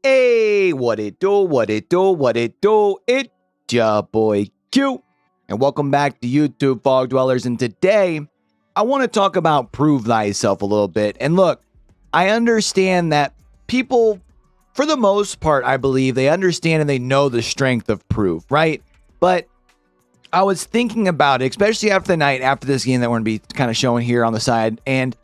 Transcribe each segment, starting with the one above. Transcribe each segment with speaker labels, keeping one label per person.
Speaker 1: Hey, what it do, what it do, what it do, it's ya boy Q. And welcome back to YouTube, Fog Dwellers. And today, I want to talk about Prove Thyself a little bit. And look, I understand that people, for the most part, I believe, they understand and they know the strength of Prove, right? But I was thinking about it, especially after the night, after this game that we're going to be kind of showing here on the side. And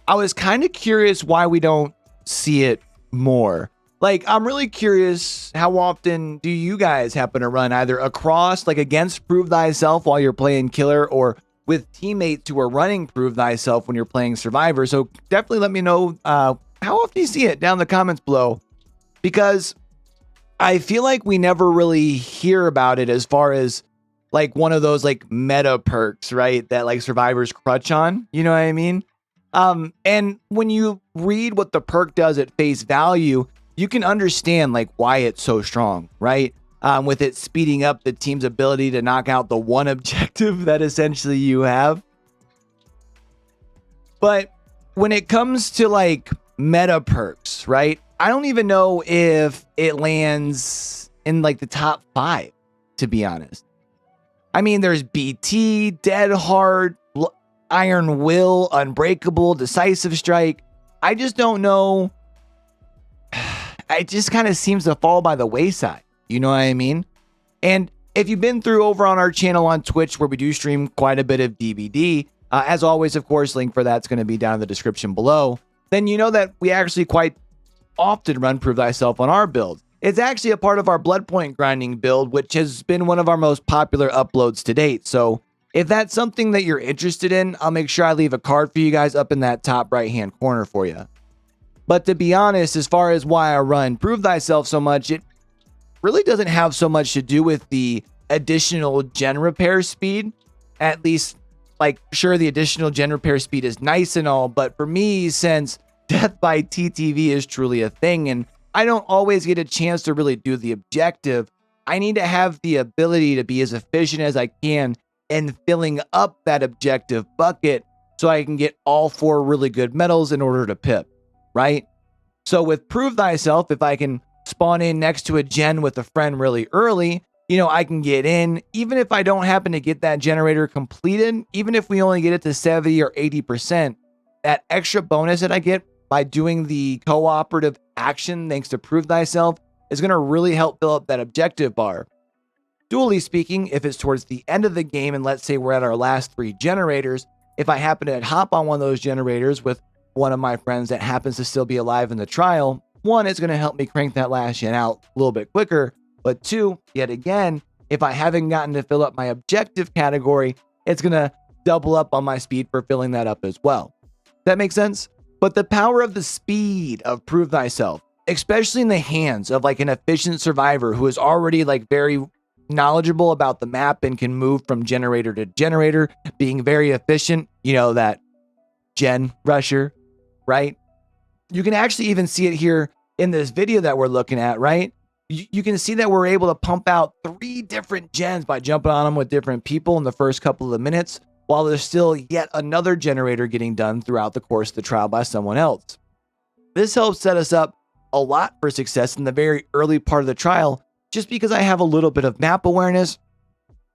Speaker 1: I was kind of curious why we don't see it more. Like, I'm really curious, how often do you guys happen to run either across, like against Prove Thyself while you're playing Killer, or with teammates who are running Prove Thyself when you're playing Survivor? So definitely let me know how often you see it down in the comments below, because I feel like we never really hear about it as far as like one of those like meta perks, right? That like survivors crutch on, you know what I mean? And when you read what the perk does at face value, you can understand like why it's so strong, right? With it speeding up the team's ability to knock out the one objective that essentially you have. But when it comes to like meta perks, right? I don't even know if it lands in like the top 5, to be honest. I mean, there's BT, Dead Hard, Iron Will, Unbreakable, Decisive Strike. I just don't know. It just kind of seems to fall by the wayside. You know what I mean? And if you've been through over on our channel on Twitch, where we do stream quite a bit of DVD, as always, of course, link for that's going to be down in the description below, then you know that we actually quite often run Prove Thyself on our build. It's actually a part of our blood point grinding build, which has been one of our most popular uploads to date. So if that's something that you're interested in, I'll make sure I leave a card for you guys up in that top right-hand corner for you. But to be honest, as far as why I run Prove Thyself so much, it really doesn't have so much to do with the additional gen repair speed. At least, like, sure, the additional gen repair speed is nice and all, but for me, since death by TTV is truly a thing, and I don't always get a chance to really do the objective, I need to have the ability to be as efficient as I can in filling up that objective bucket so I can get all 4 really good medals in order to pip. Right? So with Prove Thyself, if I can spawn in next to a gen with a friend really early, you know, I can get in, even if I don't happen to get that generator completed, even if we only get it to 70 or 80%, that extra bonus that I get by doing the cooperative action, thanks to Prove Thyself, is going to really help fill up that objective bar. Dually speaking, if it's towards the end of the game, and let's say we're at our last 3 generators, if I happen to hop on one of those generators with one of my friends that happens to still be alive in the trial, 1, it's going to help me crank that last gen out a little bit quicker. But 2, yet again, if I haven't gotten to fill up my objective category, it's going to double up on my speed for filling that up as well. That makes sense? But the power of the speed of Prove Thyself, especially in the hands of like an efficient survivor who is already like very knowledgeable about the map and can move from generator to generator, being very efficient, you know, that gen rusher, right? You can actually even see it here in this video that we're looking at, right? You can see that we're able to pump out 3 different gens by jumping on them with different people in the first couple of minutes, while there's still yet another generator getting done throughout the course of the trial by someone else. This helps set us up a lot for success in the very early part of the trial, just because I have a little bit of map awareness,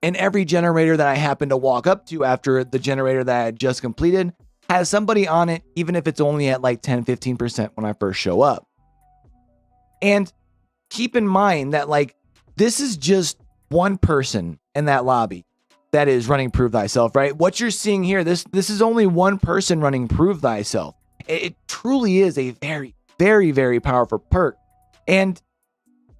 Speaker 1: and every generator that I happen to walk up to after the generator that I had just completed has somebody on it, even if it's only at like 10-15% when I first show up. And keep in mind that like this is just one person in that lobby that is running Prove Thyself, right? What you're seeing here, this is only one person running Prove Thyself. It truly is a very, very, very powerful perk. And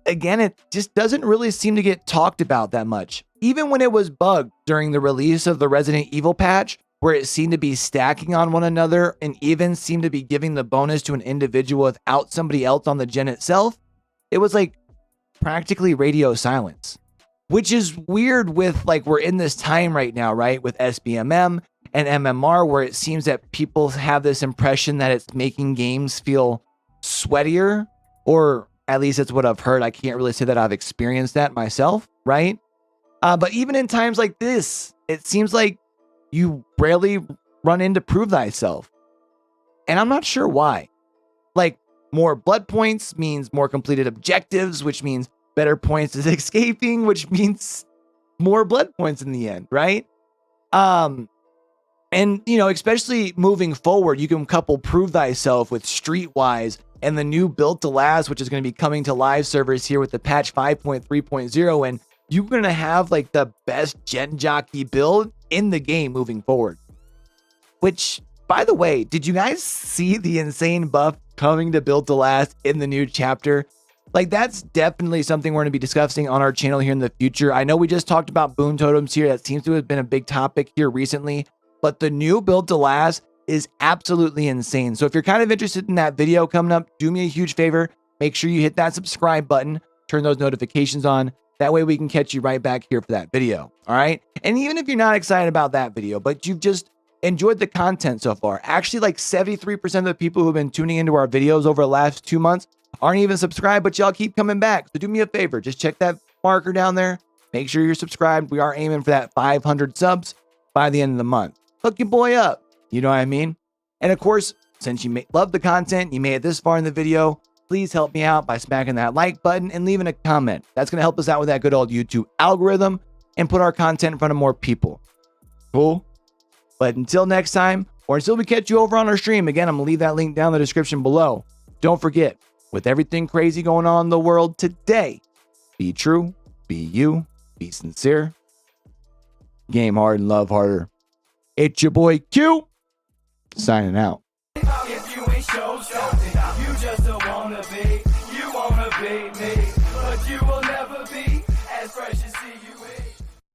Speaker 1: again, it just doesn't really seem to get talked about that much. Even when it was bugged during the release of the Resident Evil patch, where it seemed to be stacking on one another and even seemed to be giving the bonus to an individual without somebody else on the gen itself, it was like practically radio silence, which is weird with like we're in this time right now, right? With SBMM and MMR, where it seems that people have this impression that it's making games feel sweatier, or at least that's what I've heard. I can't really say that I've experienced that myself, right? But even in times like this, it seems like you rarely run into Prove Thyself. And I'm not sure why. Like, more blood points means more completed objectives, which means better points is escaping, which means more blood points in the end, right? And, you know, especially moving forward, you can couple Prove Thyself with Streetwise and the new Built to Last, which is going to be coming to live servers here with the patch 5.3.0. And you're going to have like the best gen jockey build in the game moving forward. Which, by the way, did you guys see the insane buff coming to Built to Last in the new chapter? Like, that's definitely something we're going to be discussing on our channel here in the future. I know we just talked about boon totems here. That seems to have been a big topic here recently. But the new Built to Last is absolutely insane. So if you're kind of interested in that video coming up, do me a huge favor. Make sure you hit that subscribe button. Turn those notifications on. That way we can catch you right back here for that video. All right. And even if you're not excited about that video, but you've just enjoyed the content so far, actually like 73% of the people who've been tuning into our videos over the last 2 months aren't even subscribed, but y'all keep coming back. So do me a favor. Just check that marker down there. Make sure you're subscribed. We are aiming for that 500 subs by the end of the month. Hook your boy up. You know what I mean? And of course, since you love the content, you made it this far in the video, please help me out by smacking that like button and leaving a comment. That's going to help us out with that good old YouTube algorithm and put our content in front of more people. Cool? But until next time, or until we catch you over on our stream, again, I'm going to leave that link down in the description below. Don't forget, with everything crazy going on in the world today, be true, be you, be sincere, game hard and love harder. It's your boy Q, signing out.
Speaker 2: If you ain't show something, you just don't wanna be me, but you will